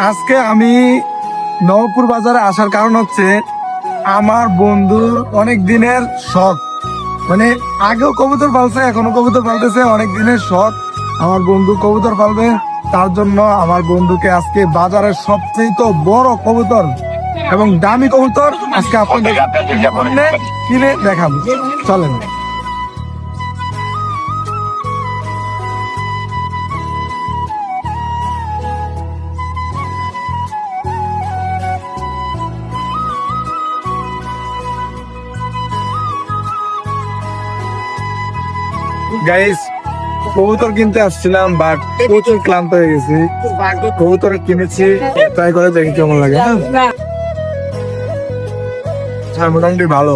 আজকে আমি নবপুর বাজারে আসার কারণ হচ্ছে আমার বন্ধুর অনেক দিনের শখ, মানে আগেও কবুতর পালছে, এখনো কবুতর পালতেছে, অনেক দিনের শখ আমার বন্ধু কবুতর পালবে। তার জন্য আমার বন্ধুকে আজকে বাজারের সবচেয়ে তো বড় কবুতর এবং দামি কবুতর আজকে আপনাদের সামনে কিনে দেখাবো। চলেন। গাইস, কবুতর কিনতে আসছিলাম বাট প্রচুর ক্লান্ত হয়ে গেছি। কবুতর কিনেছি, ট্রাই করে দেখি কেমন লাগে। হ্যাঁ, মোটামুটি ভালো।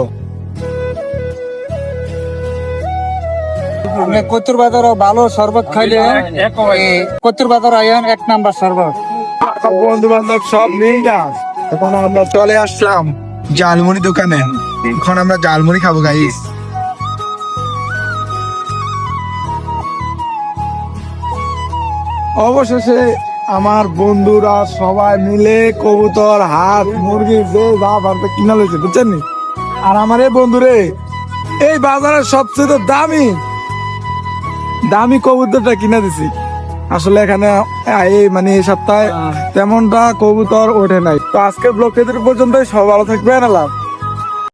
কচুর বাজার ভালো শরবত খাইলে কচুর বাজার আইন 1 নাম্বার শরবত। বন্ধু বান্ধব সব নিয়ে এখন আমরা চলে আসলাম জালমুড়ি দোকানে। এখন আমরা জালমুড়ি খাবো গাইস। অবশেষে আমার বন্ধুরা সবাই মিলে কবুতর, হাঁস, মুরগি যে যা পারবে কিনা লইছে, বুঝছেন নি? আর আমার এই বন্ধুরে এই বাজারের সবচেয়ে দামি দামি কবুতরটা কিনা দিছি। আসলে এখানে মানে এই সপ্তাহে তেমনটা কবুতর ওঠে নাই। তো আজকের ব্লগ পর্যন্তই, সব ভালো থাকবেন। আল্লাহ।